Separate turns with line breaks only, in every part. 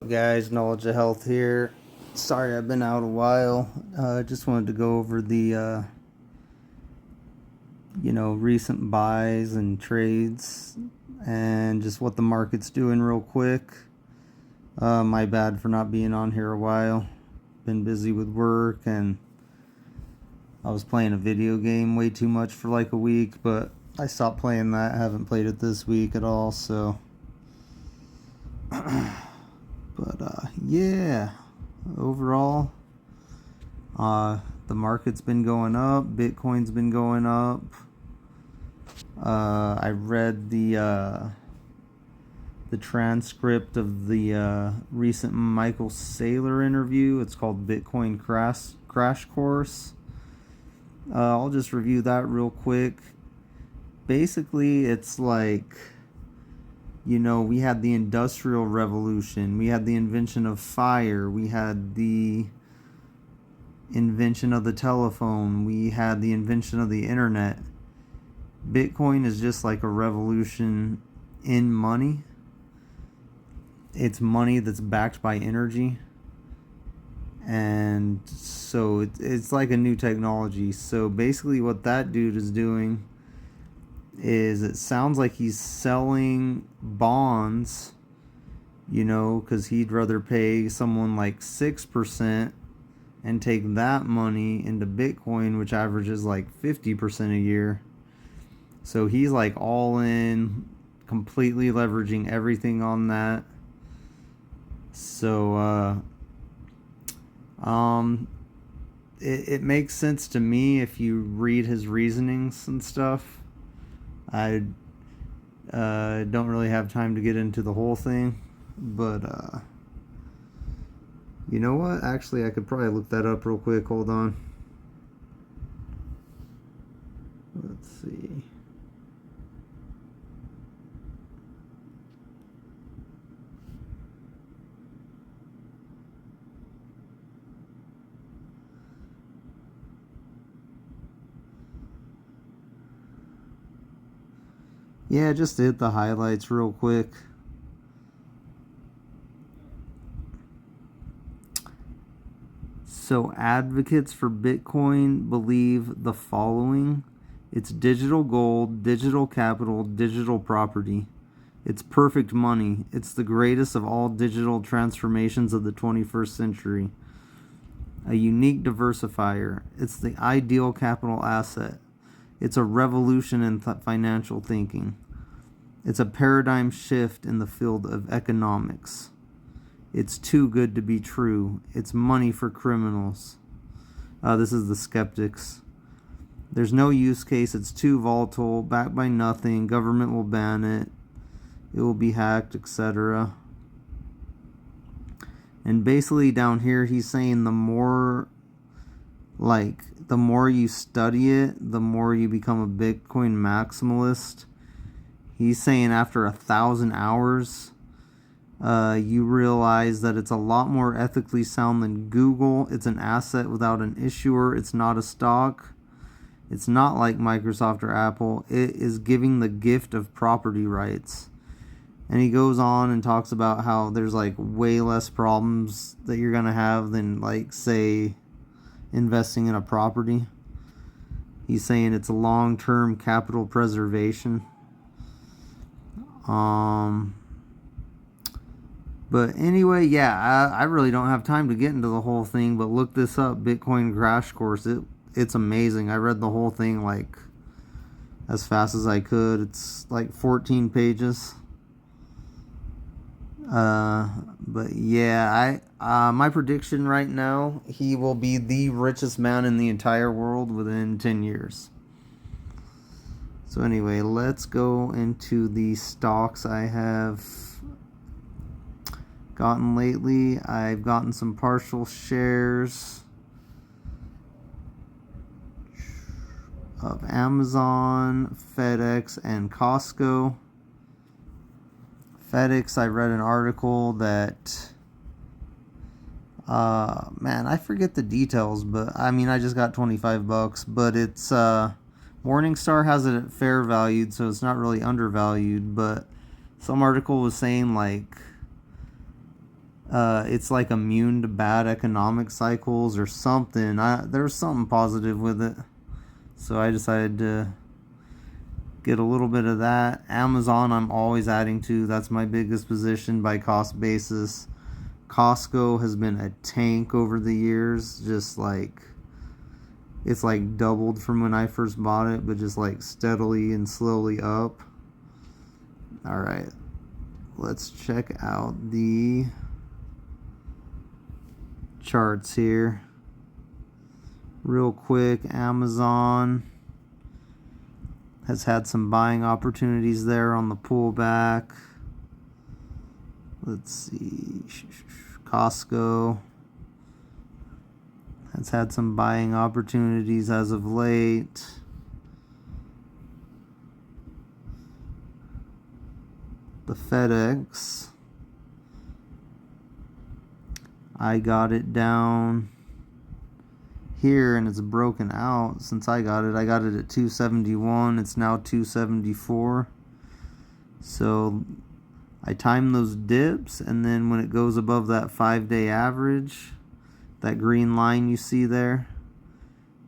Guys, Knowledge of Health here. Sorry I've been out a while. Just wanted to go over the recent buys and trades and just what the market's doing real quick. My bad for not being on here a while. Been busy with work, and I was playing a video game way too much for like a week, but I stopped playing that. I haven't played it this week at all, so but yeah, overall, the market's been going up. Bitcoin's been going up. I read the transcript of the recent Michael Saylor interview. It's called Bitcoin Crash Course. I'll just review that real quick. Basically, it's like, we had the Industrial Revolution, we had the invention of fire, we had the invention of the telephone, we had the invention of the internet. Bitcoin is just like a revolution in money. It's money that's backed by energy. And so it's like a new technology. So basically what that dude is doing is, it sounds like he's selling bonds, because he'd rather pay someone like 6% and take that money into Bitcoin, which averages like 50% a year. So he's like all in, completely leveraging everything on that. So it makes sense to me if you read his reasonings and stuff. I don't really have time to get into the whole thing, but you know what? Actually, I could probably look that up real quick. Hold on. Let's see. Yeah, just to hit the highlights real quick. So advocates for Bitcoin believe the following. It's digital gold, digital capital, digital property. It's perfect money. It's the greatest of all digital transformations of the 21st century. A unique diversifier. It's the ideal capital asset. It's a revolution in financial thinking. It's a paradigm shift in the field of economics. It's too good to be true. It's money for criminals. This is the skeptics. There's no use case. It's too volatile, backed by nothing. Government will ban it. It will be hacked, etc. And basically down here, he's saying the more you study it, the more you become a Bitcoin maximalist. He's saying after 1,000 hours, you realize that it's a lot more ethically sound than Google. It's an asset without an issuer. It's not a stock. It's not like Microsoft or Apple. It is giving the gift of property rights. And he goes on and talks about how there's like way less problems that you're going to have than, like, say, investing in a property. He's saying it's a long-term capital preservation. But anyway, yeah, I really don't have time to get into the whole thing, but look this up, Bitcoin Crash Course. It's amazing. I read the whole thing like as fast as I could. It's like 14 pages. But yeah, my prediction right now, he will be the richest man in the entire world within 10 years. So anyway, let's go into the stocks I have gotten lately. I've gotten some partial shares of Amazon, FedEx, and Costco. FedEx, I read an article that, I forget the details, but I just got $25, but it's, Morningstar has it at fair valued, so it's not really undervalued, but some article was saying like it's like immune to bad economic cycles or something. There was something positive with it, so I decided to get a little bit of that. Amazon I'm always adding to. That's my biggest position by cost basis. Costco has been a tank over the years, just like it's like doubled from when I first bought it, but just like steadily and slowly up. All right, let's check out the charts here real quick. Amazon has had some buying opportunities there on the pullback. Let's see, Costco has had some buying opportunities as of late. The FedEx, I got it down here and it's broken out since I got it. I got it at 271. It's now 274. So I time those dips, and then when it goes above that 5-day average, that green line you see there,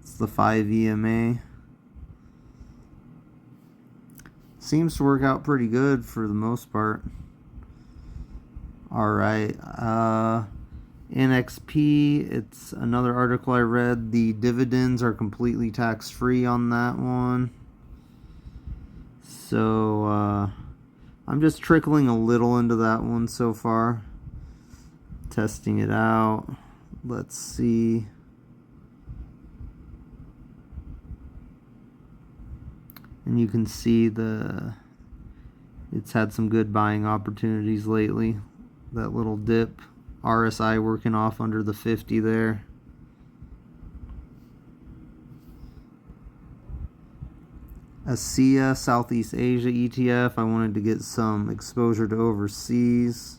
it's the 5 EMA. Seems to work out pretty good for the most part. All right. NXP, it's another article I read. The dividends are completely tax-free on that one. So I'm just trickling a little into that one so far. Testing it out. Let's see. And you can see it's had some good buying opportunities lately. That little dip. RSI working off under the 50 there. ASEA, Southeast Asia ETF. I wanted to get some exposure to overseas.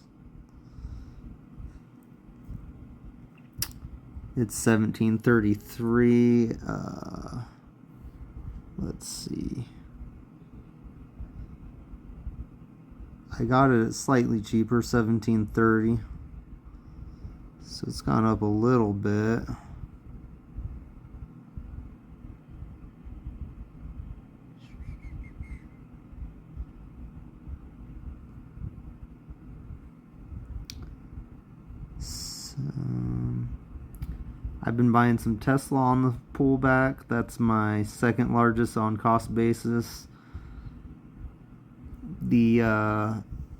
It's 1733. Let's see. I got it at slightly cheaper, 1730. So it's gone up a little bit. I've been buying some Tesla on the pullback. That's my second largest on cost basis. The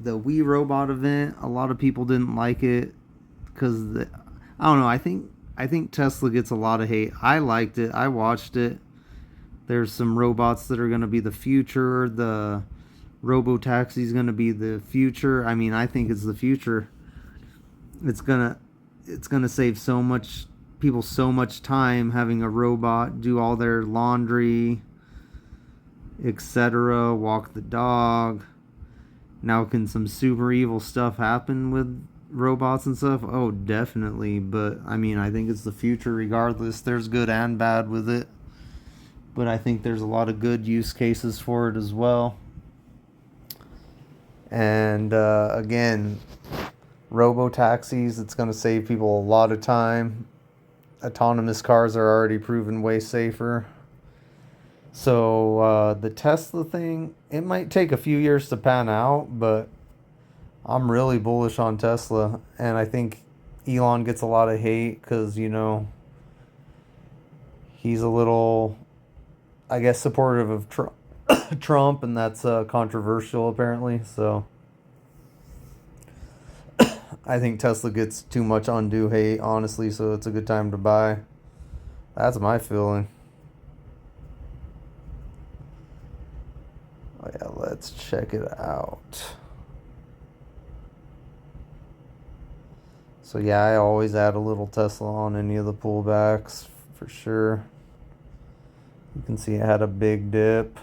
Wii Robot event, a lot of people didn't like it because I don't know. I think Tesla gets a lot of hate. I liked it. I watched it. There's some robots that are going to be the future. The robo-taxi is going to be the future. I mean, I think it's the future. It's gonna save so much people so much time having a robot do all their laundry, etc., walk the dog. Now, can some super evil stuff happen with robots and stuff? Oh, definitely. But I mean, I think it's the future regardless. There's good and bad with it, but I think there's a lot of good use cases for it as well. And again, robo-taxis, it's going to save people a lot of time. Autonomous cars are already proven way safer. So the Tesla thing, it might take a few years to pan out, but I'm really bullish on Tesla. And I think Elon gets a lot of hate because, you know, he's a little, I guess, supportive of Trump, and that's controversial apparently. So I think Tesla gets too much undue hate, honestly, so it's a good time to buy. That's my feeling. Oh yeah, let's check it out. So yeah, I always add a little Tesla on any of the pullbacks for sure. You can see it had a big dip.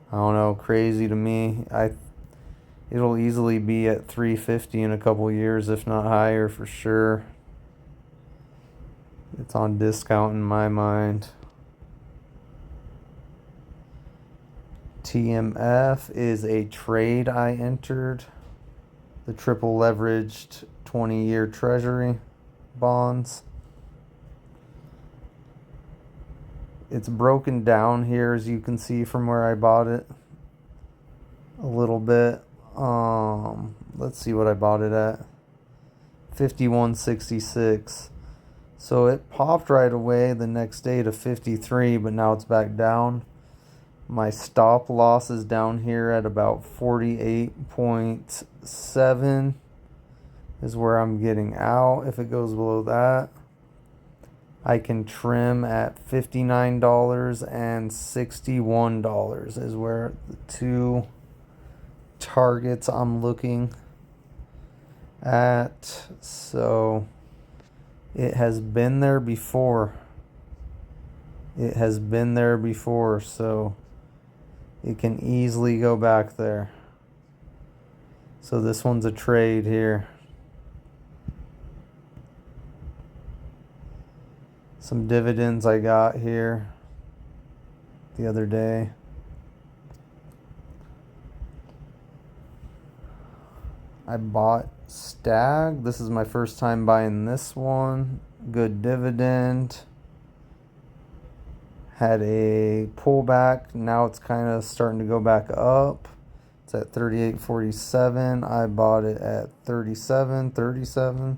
I don't know, crazy to me. It'll easily be at 350 in a couple years, if not higher, for sure. It's on discount in my mind. TMF is a trade I entered. The triple leveraged 20-year treasury bonds. It's broken down here, as you can see from where I bought it a little bit. Let's see what I bought it at. 51.66. So it popped right away the next day to 53, but now it's back down. My stop loss is down here at about 48.7 is where I'm getting out. If it goes below that, I can trim at $59 and $61 is where the two targets I'm looking at. So it has been there before. It has been there before, so it can easily go back there. So this one's a trade here. Some dividends I got here the other day. I bought Stag. This is my first time buying this one. Good dividend. Had a pullback. Now it's kind of starting to go back up. It's at 38.47. I bought it at 37.37.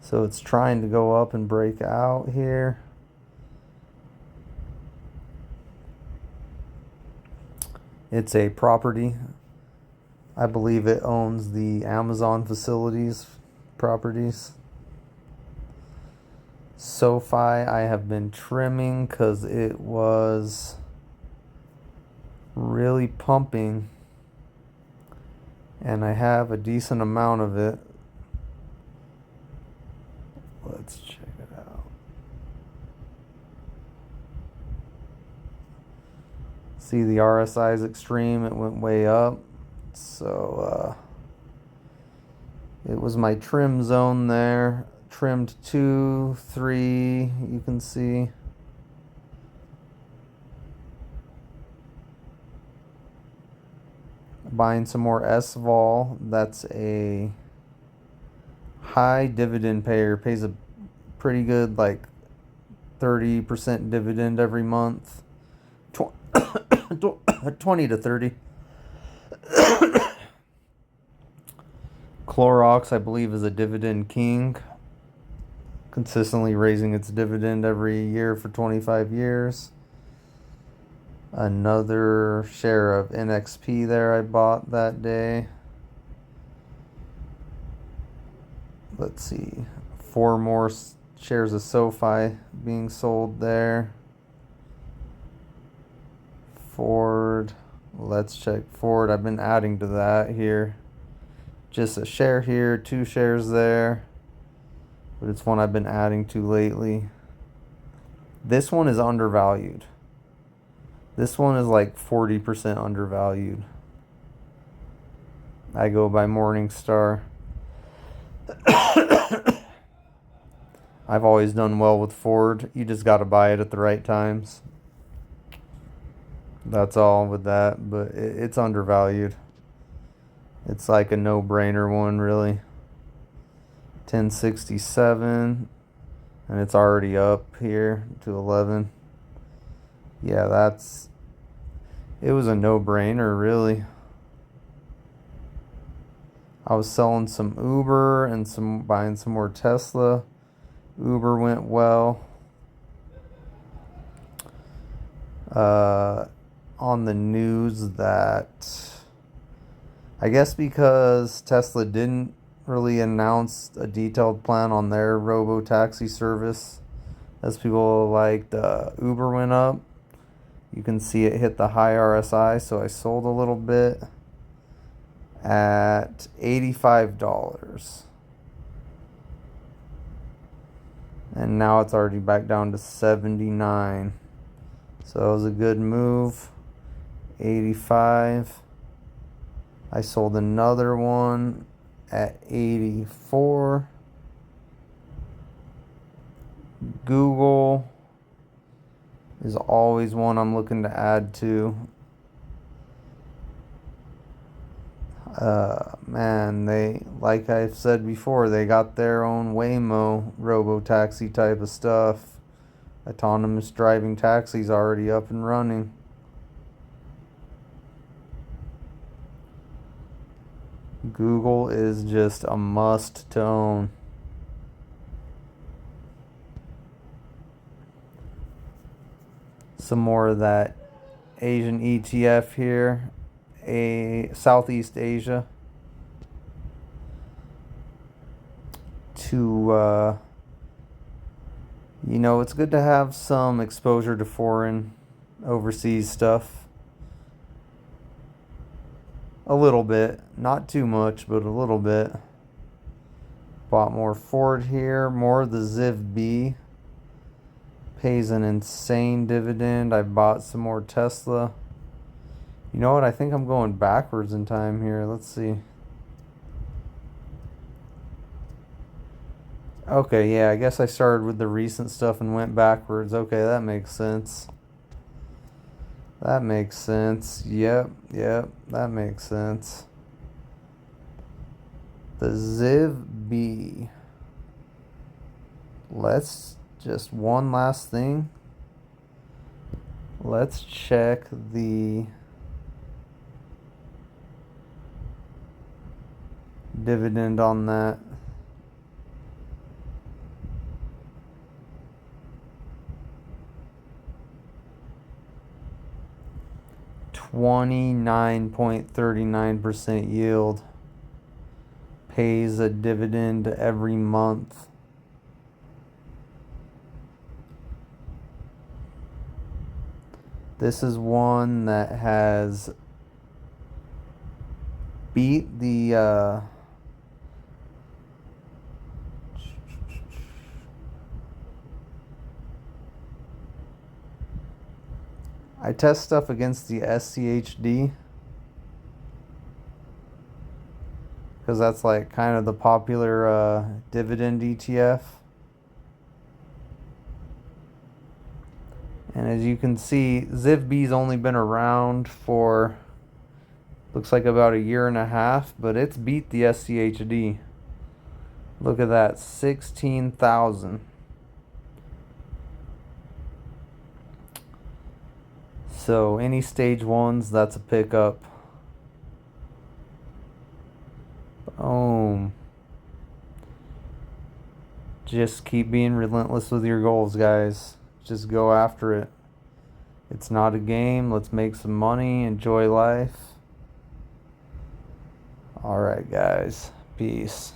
So it's trying to go up and break out here. It's a property. I believe it owns the Amazon facilities properties. SoFi I have been trimming because it was really pumping, and I have a decent amount of it. Let's check it out. See, the RSI is extreme. It went way up. So it was my trim zone there. Trimmed 2, 3, you can see. Buying some more SVOL. That's a high dividend payer. Pays a pretty good, like 30% dividend every month. 20 to 30. Clorox, I believe, is a dividend king. Consistently raising its dividend every year for 25 years. Another share of NXP there I bought that day. Let's see. 4 more shares of SoFi being sold there. Ford. Let's check Ford. I've been adding to that here. Just a share here, 2 shares there. But it's one I've been adding to lately. This one is undervalued. This one is like 40% undervalued. I go by Morningstar. I've always done well with Ford. You just got to buy it at the right times. That's all with that, but it's undervalued. It's like a no-brainer one, really. 1067, and it's already up here to 11. Yeah, it was a no-brainer, really. I was selling some Uber and buying some more Tesla. Uber went well. On the news that, I guess because Tesla didn't really announce a detailed plan on their robo-taxi service, as people liked, Uber went up. You can see it hit the high RSI, so I sold a little bit at $85. And now it's already back down to 79. So it was a good move. 85. I sold another one at 84. Google is always one I'm looking to add to. Man, they, like I've said before, they got their own Waymo robo-taxi type of stuff. Autonomous driving taxis already up and running. Google is just a must to own. Some more of that Asian ETF here, Southeast Asia, to it's good to have some exposure to foreign overseas stuff. A little bit, not too much, but a little bit. Bought more Ford here, more of the Zivb. Pays an insane dividend. I bought some more Tesla. You know what? I think I'm going backwards in time here. Let's see. Okay, yeah, I guess I started with the recent stuff and went backwards. Okay, that makes sense. That makes sense. Yep, that makes sense. The Zivb. Let's just one last thing. Let's check the dividend on that. $29.39% yield. Pays a dividend every month. This is one that has beat the I test stuff against the SCHD because that's like kind of the popular dividend ETF. And as you can see, Zivb's only been around for, looks like about a year and a half, but it's beat the SCHD. Look at that, 16,000. So any stage ones, that's a pickup. Boom. Just keep being relentless with your goals, guys. Just go after it. It's not a game. Let's make some money. Enjoy life. All right, guys. Peace.